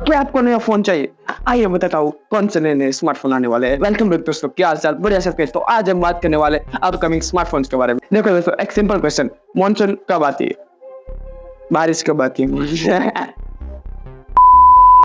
क्या आपको नया फोन चाहिए? आइए बताता हूँ कौन से नए स्मार्टफोन आने वाले हैं। वेलकम बैक दोस्तों, क्या हाल चाल? बढ़िया सब। तो आज हम बात करने वाले अपकमिंग स्मार्टफोन्स के बारे में। देखो दोस्तों, एक सिंपल क्वेश्चन, मॉनसून कब आती है? बारिश कब आती है?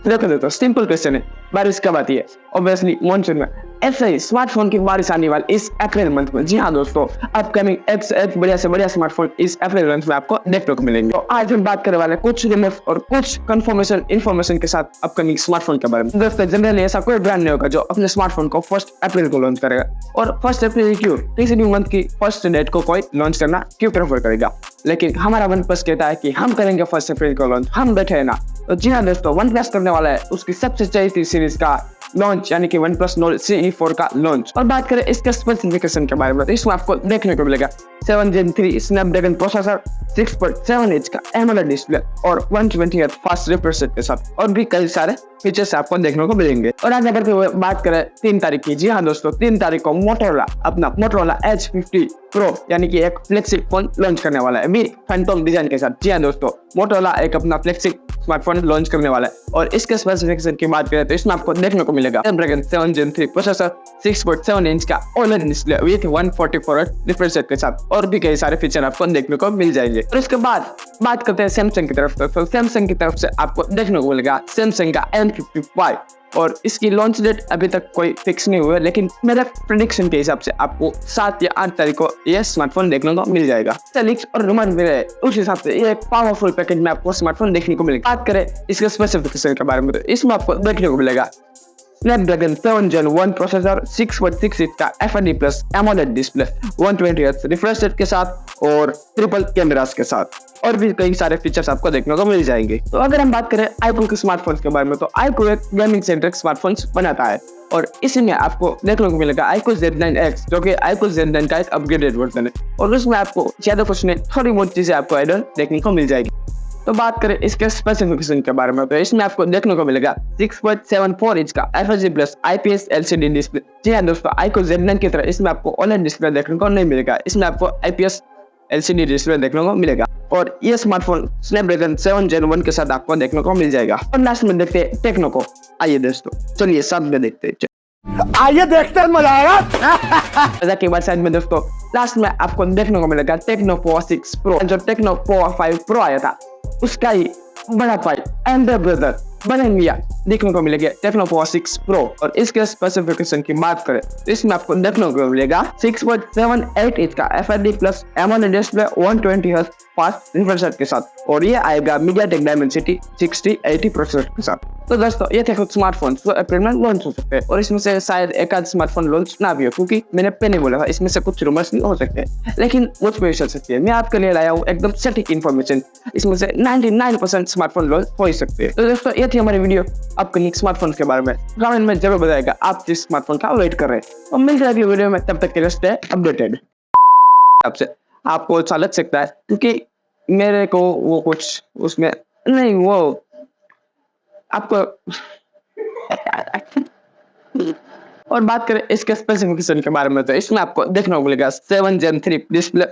देखो दोस्तों, सिंपल क्वेश्चन है, बारिश कब आती है? ऑब्वियसली मॉनसून में। ऐसे ही स्मार्टफोन की बारिश आने वाली इस अप्रैल मंथ में। जी हाँ दोस्तों, अपकमिंग एक बढ़िया से बढ़िया स्मार्टफोन इस अप्रैल मंथ में आपको देखने को मिलेंगे। तो आज हम बात करने वाले कुछ रिमोट और कुछ इन्फॉर्मेशन के साथ अपकमिंग स्मार्टफोन के बारे में। दोस्तों, जनरली ऐसा कोई ब्रांड नहीं होगा जो अपने स्मार्टफोन को 1 अप्रैल को लॉन्च करेगा। और 1 अप्रैल क्यों? किसी भी मंथ की फर्स्ट डेट को कोई लॉन्च करना क्यों प्रेफर करेगा? लेकिन हमारा OnePlus कहता है कि हम करेंगे 1 अप्रैल को लॉन्च, हम बैठे हैं ना। तो जी हाँ दोस्तों, OnePlus करने वाला है उसकी सबसे चहेती सीरीज का लॉन्च, यानी कि OnePlus Nord CE4 का लॉन्च। और बात करें इसके स्पेसिफिकेशन के बारे में, तो इसमें आपको देखने को मिलेगा 7 Gen 3 स्नैपड्रैगन प्रोसेसर, 6.7 इंच का AMOLED डिस्प्ले और 120 Hz फास्ट रिफ्रेश रेट के साथ और भी कई सारे फीचर्स आपको देखने को मिलेंगे। और आज अगर बात करें 3 तारीख की, जी हाँ दोस्तों, 3 तारीख को मोटोरोला Edge 50 Pro यानी कि एक फ्लैगशिप फोन लॉन्च करने वाला है मी फैंटम डिजाइन के साथ। जी हाँ दोस्तों, मोटोरोला एक अपना फ्लैगशिप स्मार्टफोन लॉन्च करने वाला है। और इसके स्पेसिफिकेशन की बात करें तो इसमें आपको देखने को मिलेगा स्नैपड्रैगन 7 Gen 3 प्रोसेसर, 6.7 इंच का OLED display with 144 Hz refresh rate के साथ और भी कई सारे फीचर आपको देखने को मिल जाएंगे। और इसके बाद बात करते हैं सैमसंग की तरफ। तो सैमसंग की तरफ से आपको देखने को मिलेगा सैमसंग का M55 और इसकी लॉन्च डेट अभी तक कोई फिक्स नहीं हुआ है, लेकिन मेरे प्रेडिक्शन के हिसाब से आपको 7 या 8 तारीख को यह स्मार्टफोन देखने को मिल जाएगा। लीक्स और रूमर मिले उस हिसाब से ये एक पावरफुल पैकेज में आपको स्मार्टफोन देखने को मिलेगा। बात करें इसके स्पेसिफिकेशन के बारे में, तो इसमें आपको देखने को मिलेगा स्नैपड्रैगन 7 Gen 1 प्रोसेसर, 6.6 इंच का FHD+ AMOLED display, 120 Hz refresh rate के साथ और ट्रिपल कैमरास के साथ और भी कई सारे फीचर्स आपको देखने को मिल जाएंगे। तो अगर हम बात करें iQOO के स्मार्टफोन्स के बारे में, तो iQOO एक गेमिंग सेंट्रिक स्मार्टफोन्स बनाता है और इसमें आपको देखने को मिलेगा iQOO Z9X, जो कि iQOO Z9 का एक अपग्रेडेड वर्जन है। और उसमें आपको ज्यादा कुछ नहीं, थोड़ी बहुत चीजें आपको ऐड ऑन देखने को मिल जाएगी। तो बात करें इसके स्पेसिफिकेशन के बारे में, तो इसमें आपको देखने को मिलेगा 6.74 इंच का FHD+ IPS LCD डिस्प्ले। जी हाँ दोस्तों, iQOO Z9 की तरह इसमें आपको OLED डिस्प्ले देखने को नहीं मिलेगा, इसमें आपको IPS LCD डिस्प्ले देखने को मिलेगा। और ये स्मार्टफोन स्नैपड्रैगन 7 Gen 1 के साथ आपको देखने को मिल जाएगा। और लास्ट में देखते हैं टेक्नो को। आइए दोस्तों, चलिए साथ में देखते हैं। आइए देखते हैं, मजा आएगा। के बाद साइड में दोस्तों लास्ट में आपको देखने को मिलेगा टेक्नो पोवा 6 Pro। जो टेक्नो पोवा 5 Pro आया था उसका ही बड़ा भाई एंड ब्रदर बने मिया देखने को मिलेगा टेक्नो पोवा 6 Pro। और इसके स्पेसिफिकेशन की बात करें तो इसमें आपको देखने को मिलेगा 6.78 इंच का FHD+ AMOLED display, 120 Hz fast refresh rate के साथ और ये आएगा MediaTek Dimensity 6080 प्रोसेसर के साथ। तो दोस्तों, ये थे कुछ स्मार्टफोन जो अप्रैल में लॉन्च हो सकते हैं और इसमें से शायद एक आध स्मार्टफोन लॉन्च ना भी हो, क्योंकि मैंने पहले बोला था इसमें से कुछ रूमर्स नहीं हो सकते, लेकिन मुझ पे चल सकती है। मैं आपके लिए लाया हूँ एकदम सटीक इन्फॉर्मेशन, इसमें से 99% स्मार्टफोन लॉन्च हो ही सकते हैं। तो दोस्तों, ये थी हमारी वीडियो अपकमिंग स्मार्टफोन के बारे में। कमेंट में जरूर बताएगा आप जिस स्मार्टफोन का वेट कर रहे हैं और मिलते हैं अगली वीडियो में। तब तक के लिए स्टे अपडेटेड। आपसे आपको अच्छा लग सकता है क्योंकि मेरे को वो कुछ उसमें नहीं, वो आपको और बात करें इसके स्पेसिफिकेशन के बारे में, तो इसमें आपको देखने को मिलेगा 7 Gen 3 डिस्प्ले